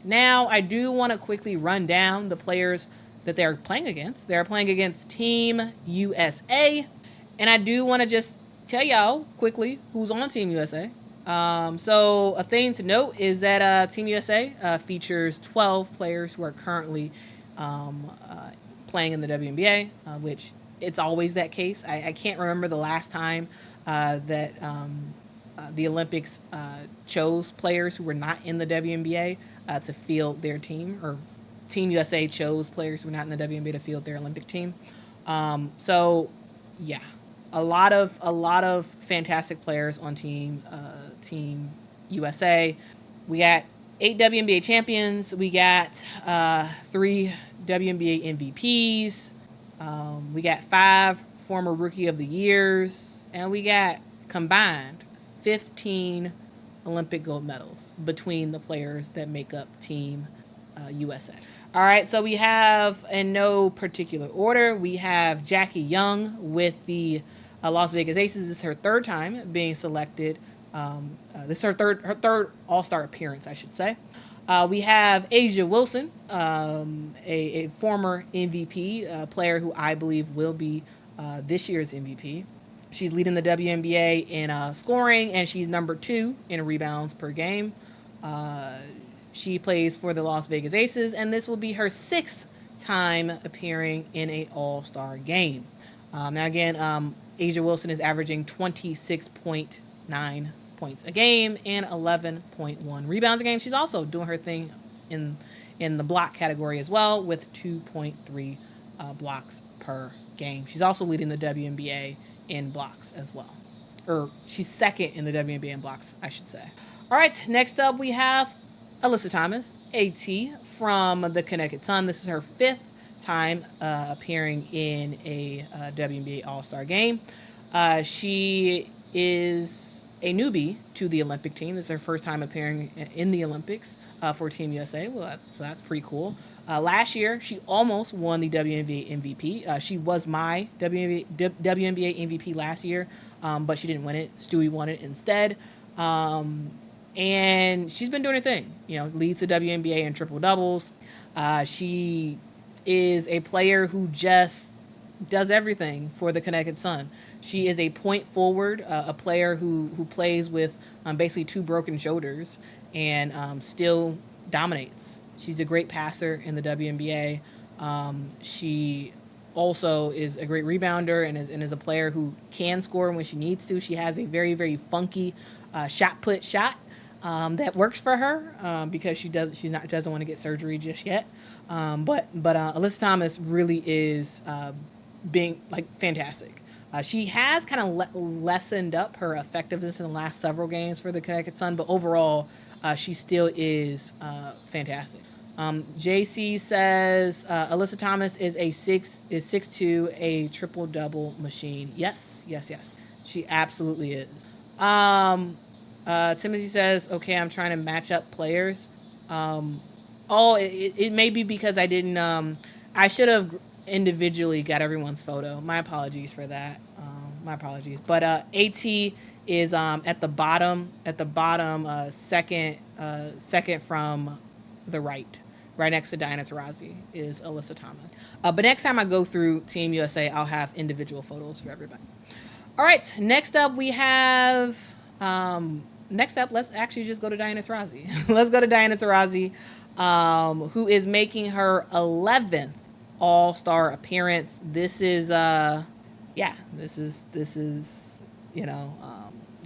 Now, I do want to quickly run down the players that they're playing against. They're playing against Team USA. And I do want to just tell y'all quickly who's on Team USA. So a thing to note is that Team USA features 12 players who are currently playing in the WNBA, which it's always that case. I can't remember the last time that the Olympics chose players who were not in the WNBA to field their team, or Team USA chose players who were not in the WNBA to field their Olympic team. So, yeah, a lot of fantastic players on Team USA. We got 8 WNBA champions. We got 3 WNBA MVPs. We got 5 former Rookie of the Years, and we got combined 15 Olympic gold medals between the players that make up Team USA. All right, so we have, in no particular order, we have Jackie Young with the Las Vegas Aces. This is her 3rd time being selected. This is her third All-Star appearance, I should say. We have A'ja Wilson, a former MVP, player who I believe will be this year's MVP. She's leading the WNBA in scoring, and she's number 2 in rebounds per game. She plays for the Las Vegas Aces, and this will be her 6th time appearing in an All-Star game. Now, again, A'ja Wilson is averaging 26.9 points a game and 11.1 rebounds a game. She's also doing her thing in the block category as well, with 2.3 blocks per game. She's also leading the WNBA in blocks as well. Or she's 2nd in the WNBA in blocks, I should say. All right, next up we have Alyssa Thomas, AT, from the Connecticut Sun. This is her 5th time appearing in a WNBA All-Star game. She is a newbie to the Olympic team. This is her first time appearing in the Olympics for Team USA. Well, so that's pretty cool. Last year, she almost won the WNBA MVP. She was my WNBA MVP last year, but she didn't win it. Stewie won it instead. And she's been doing her thing. Leads the WNBA in triple doubles. She is a player who just does everything for the Connecticut Sun. She is a point forward, a player who plays with basically 2 broken shoulders and still dominates. She's a great passer in the WNBA. She also is a great rebounder and is a player who can score when she needs to. She has a very, very funky shot that works for her because she doesn't want to get surgery just yet. But Alyssa Thomas really is being fantastic. She has kind of lessened up her effectiveness in the last several games for the Connecticut Sun, but overall she still is fantastic. JC says Alyssa Thomas is 6'2", a triple double machine. Yes. She absolutely is. Timothy says, okay, I'm trying to match up players. It may be because I didn't, I should have individually got everyone's photo. My apologies for that. My apologies. But AT is at the bottom, second from the right next to Diana Taurasi is Alyssa Thomas. But next time I go through Team USA, I'll have individual photos for everybody. All right, next up we have... let's actually just go to Diana Taurasi. Let's go to Diana Taurasi, who is making her 11th All-Star appearance. This is the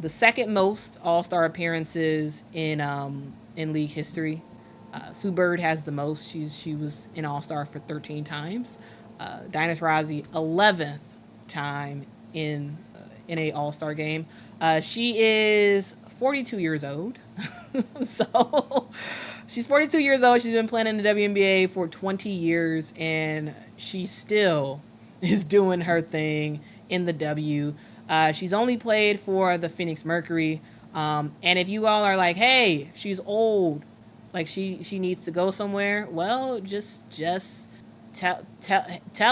second most All-Star appearances in league history. Sue Bird has the most. She was an All-Star for 13 times. Diana Taurasi, 11th time in a All-Star game. She is 42 years old. So she's 42 years old. She's been playing in the WNBA for 20 years, and she still is doing her thing in the W. She's only played for the Phoenix Mercury. And if you all are like, hey, she's old, she needs to go somewhere, well, just tell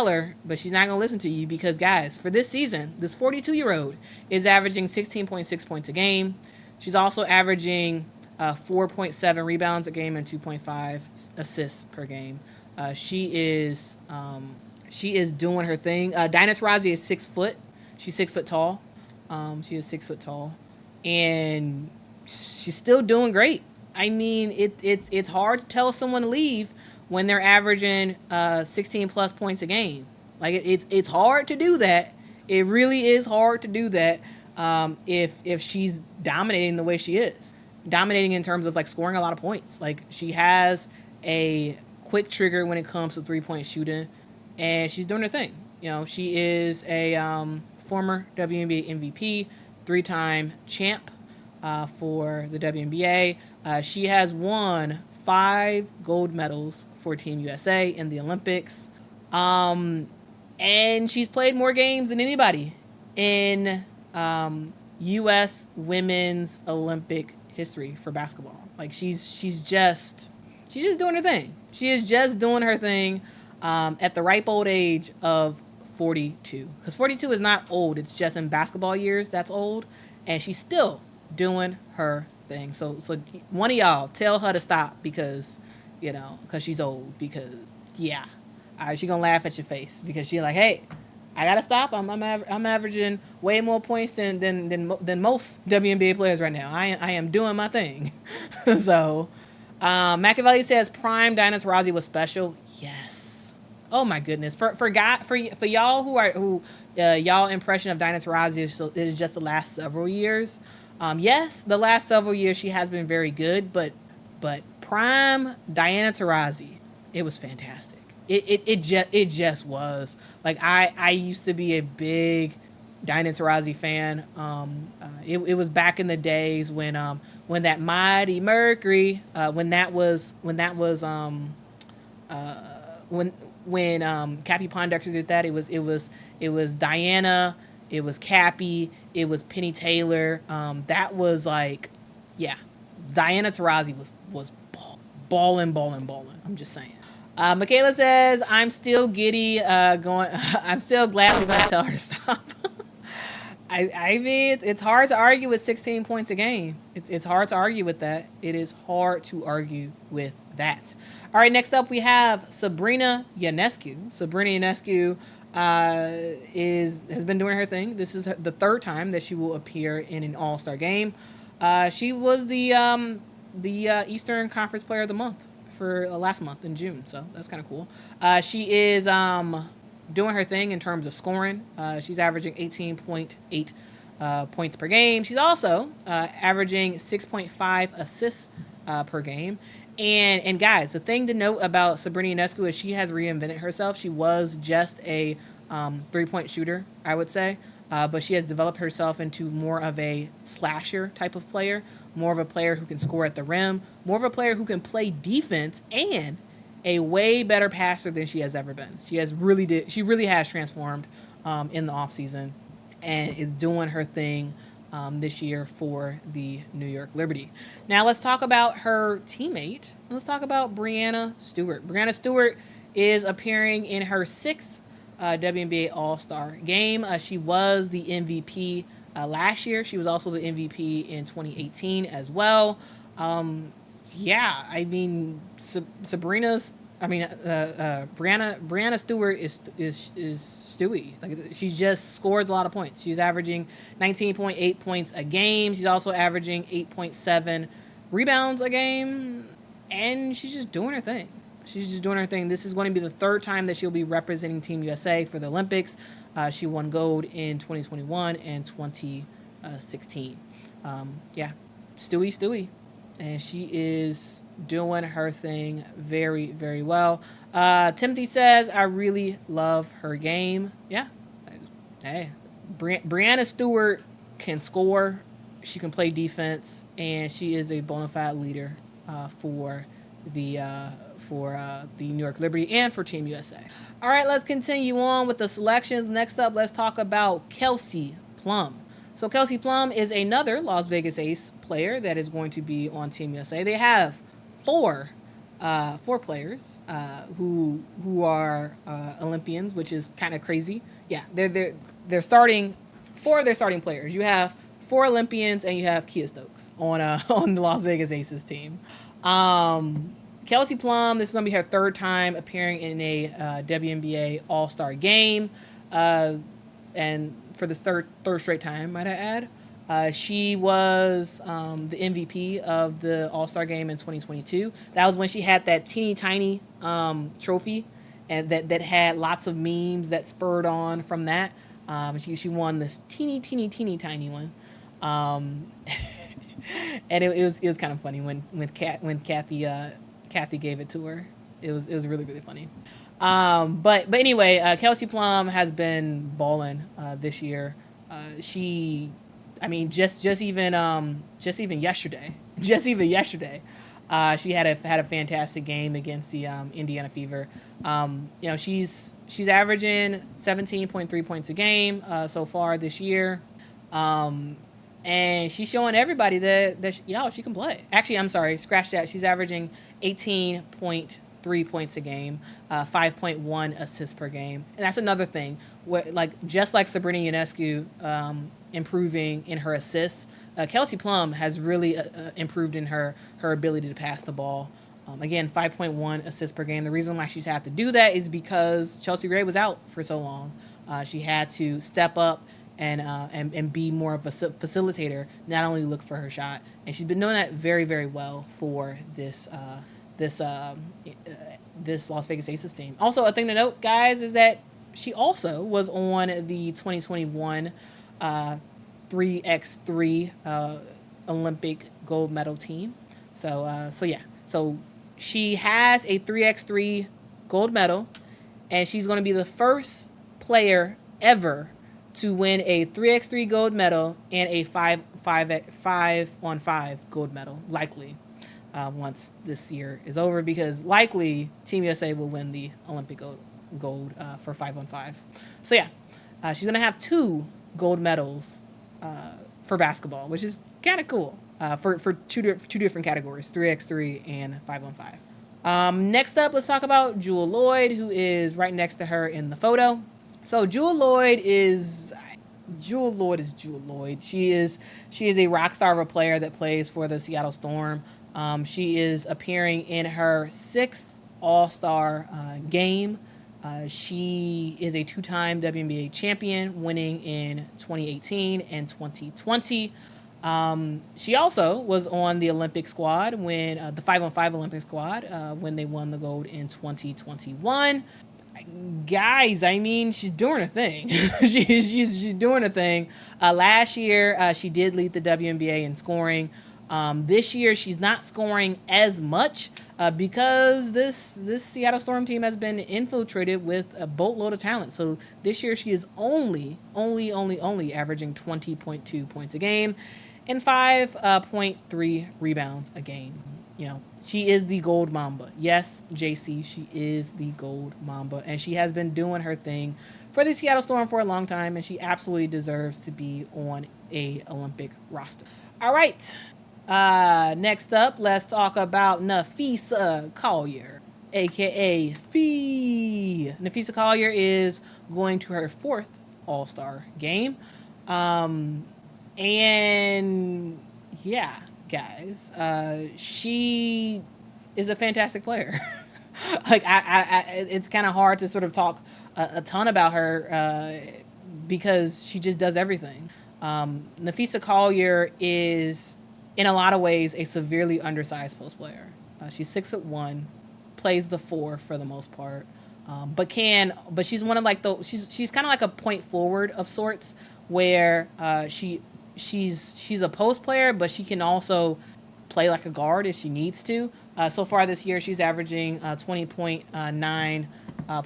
her, but she's not going to listen to you because, guys, for this season, this 42-year-old is averaging 16.6 points a game. She's also averaging 4.7 rebounds a game and 2.5 assists per game. She is doing her thing. Dinah Taurasi is 6 foot. She's 6 foot tall. She is 6 foot tall, and she's still doing great. I mean, it's hard to tell someone to leave when they're averaging 16 plus points a game. Like it's hard to do that. It really is hard to do that if she's dominating the way she is, dominating in terms of like scoring a lot of points. Like she has a quick trigger when it comes to 3-point shooting, and she's doing her thing. You know, she is a former WNBA MVP, 3-time champ for the WNBA. She has won 5 gold medals for Team USA in the Olympics. And she's played more games than anybody in U.S. women's Olympic history for basketball. Like she's just doing her thing. She is just doing her thing at the ripe old age of 42. Because 42 is not old. It's just in basketball years that's old. And she's still doing her thing. So one of y'all tell her to stop because she's old. Because, yeah. All right, she's going to laugh at your face because she's like, hey, I got to stop. I'm averaging way more points than most WNBA players right now. I am doing my thing. So, Machiavelli says prime Dinah Taurasi was special. Yes. Oh my goodness. For y'all who y'all impression of Dinah Taurasi is just the last several years. Yes, the last several years she has been very good, but prime Diana Taurasi, it was fantastic. It just was. Like I used to be a big Dinah Taurasi fan. It was back in the days when that Mighty Mercury when Cappy Pondexter did that, it was Diana, it was Cappy, it was Penny Taylor. That was like, yeah, Diana Taurasi was balling. I'm just saying. Michaela says, I'm still giddy I'm still glad we're going to tell her to stop. I mean, it's hard to argue with 16 points a game. It's hard to argue with that. It is hard to argue with that. All right, next up we have Sabrina Ionescu. Sabrina Ionescu has been doing her thing. This is the third time that she will appear in an All-Star game. She was the Eastern Conference Player of the Month for last month in June, so that's kind of cool. She is doing her thing in terms of scoring. She's averaging 18.8 points per game. She's also averaging 6.5 assists per game. And guys, the thing to note about Sabrina Ionescu is she has reinvented herself. She was just a 3-point shooter, I would say. But she has developed herself into more of a slasher type of player, more of a player who can score at the rim, more of a player who can play defense, and a way better passer than she has ever been. She really has transformed in the offseason and is doing her thing this year for the New York Liberty. Now let's talk about her teammate. Let's talk about Breanna Stewart. Breanna Stewart is appearing in her 6th WNBA All-Star game. She was the MVP last year. She was also the MVP in 2018 as well. Yeah, I mean, Breanna Stewart is Stewie. Like, she just scores a lot of points. She's averaging 19.8 points a game. She's also averaging 8.7 rebounds a game, and she's just doing her thing. This is going to be the third time that she'll be representing Team USA for the Olympics. She won gold in 2021 and 2016. Yeah, Stewie. And she is doing her thing very, very well. Timothy says, I really love her game. Yeah. Hey, Breanna Stewart can score. She can play defense. And she is a bona fide leader for the New York Liberty and for Team USA. All right, let's continue on with the selections. Next up, let's talk about Kelsey Plum. So Kelsey Plum is another Las Vegas Ace player that is going to be on Team USA. They have four players who are Olympians, which is kind of crazy. Yeah, they're starting 4 of their starting players. You have 4 Olympians, and you have Kia Stokes on on the Las Vegas Aces team. Kelsey Plum, this is going to be her 3rd time appearing in a WNBA All-Star game, and for the third straight time, might I add. She was the MVP of the All-Star game in 2022. That was when she had that teeny tiny trophy, and that had lots of memes that spurred on from that. She won this teeny tiny one, and it was kind of funny when Kathy gave it to her. It was really funny. But anyway, Kelsey Plum has been balling this year. I mean, just even yesterday, she had a fantastic game against the Indiana Fever. She's averaging 17.3 points a game so far this year, and she's showing everybody that she can play. Actually, I'm sorry, scratch that. She's averaging 18.3 points a game, 5.1 assists per game, and that's another thing. Where, just like Sabrina Ionescu improving in her assists, Kelsey Plum has really improved in her ability to pass the ball. Again, 5.1 assists per game. The reason why she's had to do that is because Chelsea Gray was out for so long. She had to step up and be more of a facilitator, not only look for her shot. And she's been doing that very, very well for this Las Vegas Aces team. Also, a thing to note, guys, is that she also was on the 2021 3x3 Olympic gold medal team. So she has a 3x3 gold medal, and she's going to be the first player ever to win a 3x3 gold medal and a 5-on-5 gold medal, likely, once this year is over, because likely Team USA will win the Olympic gold for 5-on-5. So yeah, she's going to have 2 gold medals for basketball, which is kind of cool, for two different categories, 3x3 and 5-on-5. Next up, let's talk about Jewell Loyd, who is right next to her in the photo. So Jewell Loyd is Jewell Loyd. She is a rock star of a player that plays for the Seattle Storm. She is appearing in her 6th All-Star game. She is a 2-time WNBA champion, winning in 2018 and 2020. She also was on the Olympic squad when the 5-on-5 Olympic squad when they won the gold in 2021. Guys, I mean, she's doing a thing. she's doing a thing. Last year, she did lead the WNBA in scoring. This year, she's not scoring as much because this Seattle Storm team has been infiltrated with a boatload of talent. So this year, she is only averaging 20.2 points a game and 5.3 rebounds a game. She is the gold mamba. Yes, JC, she is the gold mamba, and she has been doing her thing for the Seattle Storm for a long time, and she absolutely deserves to be on a Olympic roster. All right. Next up, let's talk about Napheesa Collier, aka Fee. Napheesa Collier is going to her 4th All-Star game. And yeah, guys, she is a fantastic player. It's kind of hard to sort of talk a ton about her because she just does everything. Napheesa Collier is, in a lot of ways, a severely undersized post player. She's 6'1", plays the 4 for the most part, but she's one of she's kind of like a point forward of sorts, where she's a post player, but she can also play like a guard if she needs to. So far this year, she's averaging 20.9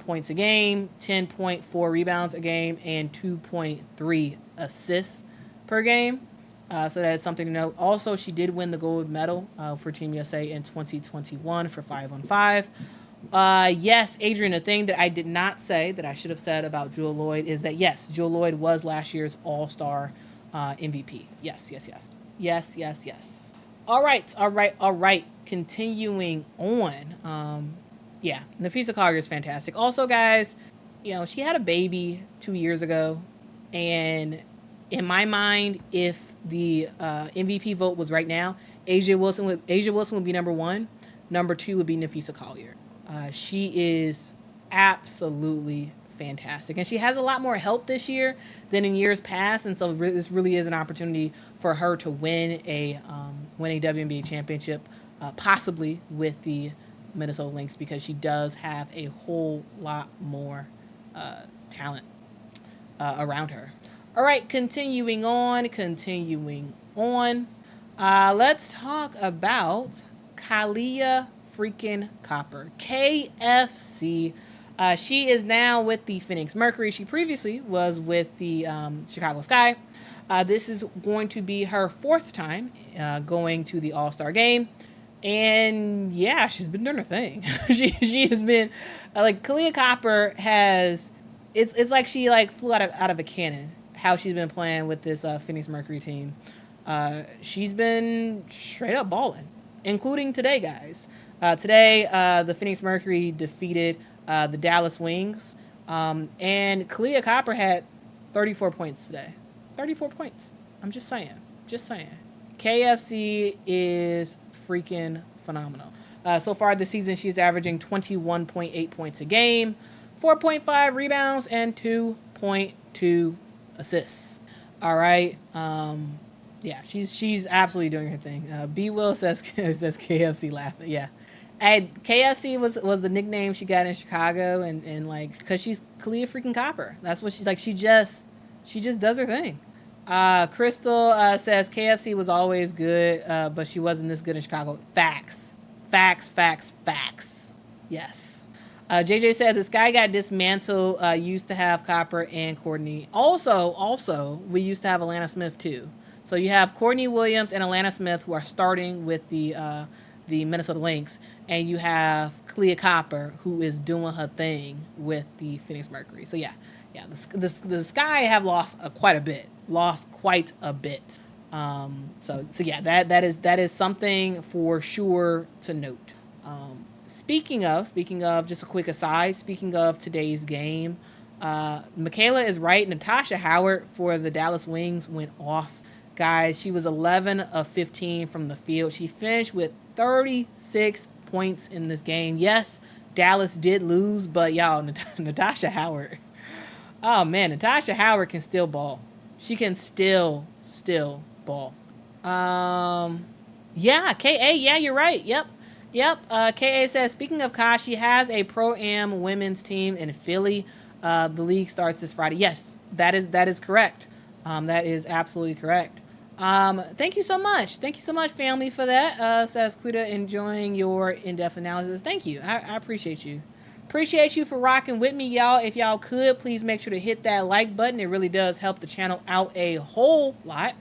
points a game, 10.4 rebounds a game, and 2.3 assists per game. So that's something to note. Also, she did win the gold medal for Team USA in 2021 for 5-on-5. Yes, Adrian, the thing that I did not say that I should have said about Jewell Loyd is that, yes, Jewell Loyd was last year's All-Star MVP. Yes. All right. Continuing on. Napheesa Collier is fantastic. Also, guys, she had a baby 2 years ago, and in my mind, if the MVP vote was right now, Asia Wilson would be number one. Number two would be Nafisa Collier. She is absolutely fantastic, and she has a lot more help this year than in years past. And so this really is an opportunity for her to win a WNBA championship, possibly with the Minnesota Lynx, because she does have a whole lot more talent around her. All right, continuing on. Let's talk about Kahleah freaking Copper, KFC. She is now with the Phoenix Mercury. She previously was with the Chicago Sky. This is going to be her fourth time going to the All-Star game. And yeah, she's been doing her thing. she has been like Kahleah Copper has. It's like she like flew out of a cannon. How she's been playing with this Phoenix Mercury team. She's been straight up balling, including today, guys. Today, the Phoenix Mercury defeated the Dallas Wings, and Kahleah Copper had 34 points today. 34 points. I'm just saying. KFC is freaking phenomenal. So far this season, she's averaging 21.8 points a game, 4.5 rebounds, and 2.2 assists. All right. Yeah, she's absolutely doing her thing. B Will says KFC laughing. Yeah. And KFC was the nickname she got in Chicago, and like, because she's Kahleah freaking Copper. That's what she's like. She just does her thing. Crystal says KFC was always good, but she wasn't this good in Chicago. Facts. Yes. JJ said this guy got dismantled. Used to have Copper and Courtney. Also, we used to have Alana Smith too. So you have Courtney Williams and Alana Smith who are starting with the Minnesota Lynx, and you have Kahleah Copper who is doing her thing with the Phoenix Mercury. So yeah, the Sky have lost quite a bit. So yeah, that is something for sure to note. Speaking of, just a quick aside, speaking of today's game, Michaela is right. Natasha Howard for the Dallas Wings went off. Guys, she was 11 of 15 from the field. She finished with 36 points in this game. Yes, Dallas did lose, but y'all, Natasha Howard. Oh, man, Natasha Howard can still ball. She can still ball. Yeah, KA, yeah, you're right. Yep. KA says, speaking of Ka, she has a Pro-Am women's team in Philly. The league starts this Friday. Yes, that is correct. That is absolutely correct. Thank you so much, family, for that. Says Quita, enjoying your in-depth analysis. Thank you. I appreciate you. Appreciate you for rocking with me, y'all. If y'all could, please make sure to hit that like button. It really does help the channel out a whole lot.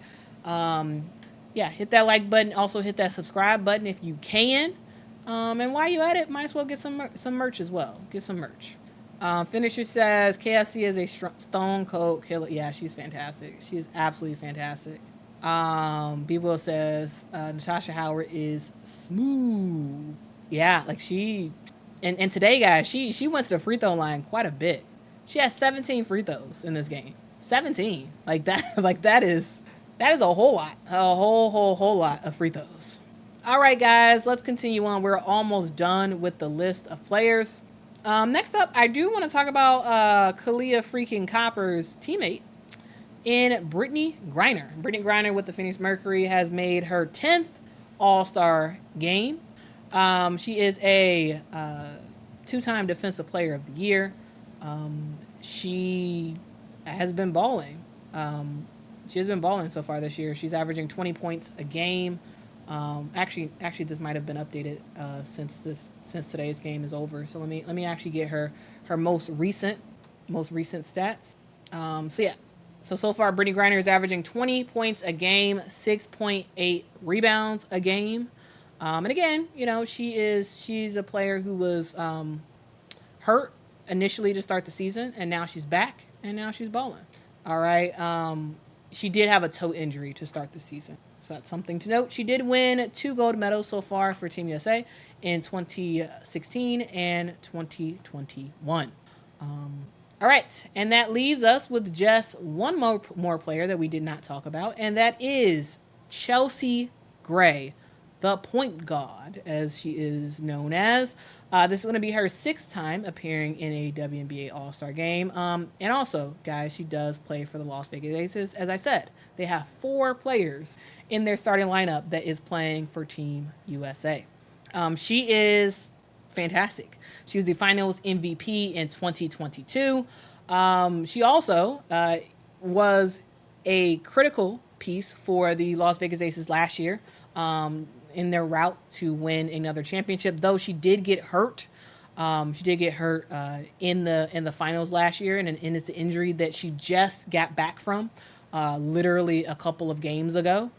Yeah, hit that like button. Also hit that subscribe button if you can. And while you at it, might as well get some merch as well. Get some merch. Finisher says KFC is a stone cold killer. Yeah, she's fantastic. She's absolutely fantastic. B Will says Natasha Howard is smooth. Yeah, like she and today, guys, she went to the free throw line quite a bit. She has 17 free throws in this game. 17. Like that is a whole lot. A whole lot of free throws. All right, guys, let's continue on. We're almost done with the list of players. Next up, I do want to talk about Kahleah freaking Copper's teammate in Brittany Griner. Brittany Griner with the Phoenix Mercury has made her 10th All-Star game. She is a two-time Defensive Player of the Year. She has been balling. She has been balling so far this year. She's averaging 20 points a game. Actually, this might have been updated since today's game is over. So let me actually get her most recent stats. So far, Brittany Griner is averaging 20 points a game, 6.8 rebounds a game. And again, she's a player who was hurt initially to start the season, and now she's back, and now she's balling. All right. She did have a toe injury to start the season, so that's something to note. She did win 2 gold medals so far for Team USA in 2016 and 2021. All right, and that leaves us with just one more player that we did not talk about, and that is Chelsea Gray, the point guard, as she is known as. This is going to be her sixth time appearing in a WNBA All Star game. And also, guys, she does play for the Las Vegas Aces. As I said, they have 4 players in their starting lineup that is playing for Team USA. She is fantastic. She was the Finals MVP in 2022. She also was a critical piece for the Las Vegas Aces last year in their route to win another championship. Though she did get hurt. She did get hurt in the finals last year, and it's an injury that she just got back from literally a couple of games ago.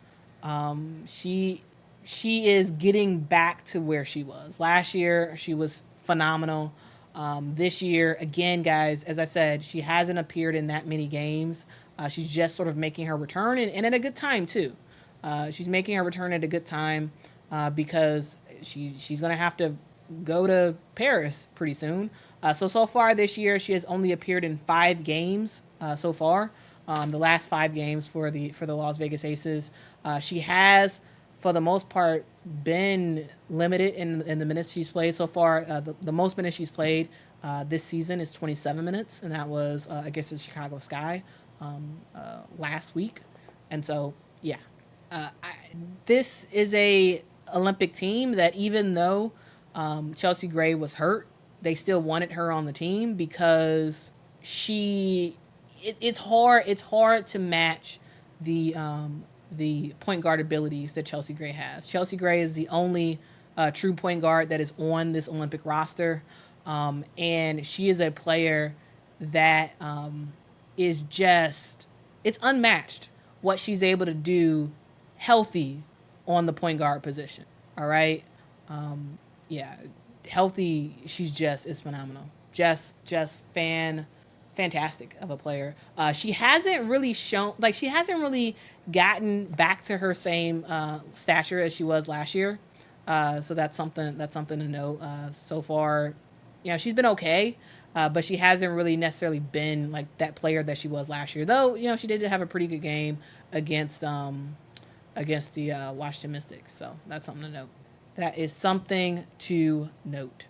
She is getting back to where she was last year. She was phenomenal. This year, again, guys, as I said, she hasn't appeared in that many games. She's just sort of making her return, and at a good time too. She's making her return at a good time because she's going to have to go to Paris pretty soon. So far this year, she has only appeared in 5 games so far. The last 5 games for the Las Vegas Aces. She has, for the most part, been limited in the minutes she's played so far. The most minutes she's played this season is 27 minutes, and that was against the Chicago Sky last week. And so, yeah, this is a Olympic team that, even though Chelsea Gray was hurt, they still wanted her on the team because it's hard to match the point guard abilities that Chelsea Gray has. Chelsea Gray is the only true point guard that is on this Olympic roster, and she is a player that is just, it's unmatched what she's able to do healthy on the point guard position. All right, yeah, healthy, she's just is phenomenal. Just fantastic of a player. She hasn't really shown, like, she hasn't really gotten back to her same stature as she was last year. So that's something to note. So far, she's been okay, but she hasn't really necessarily been like that player that she was last year. Though, she did have a pretty good game against the Washington Mystics. So that's something to note. That is something to note.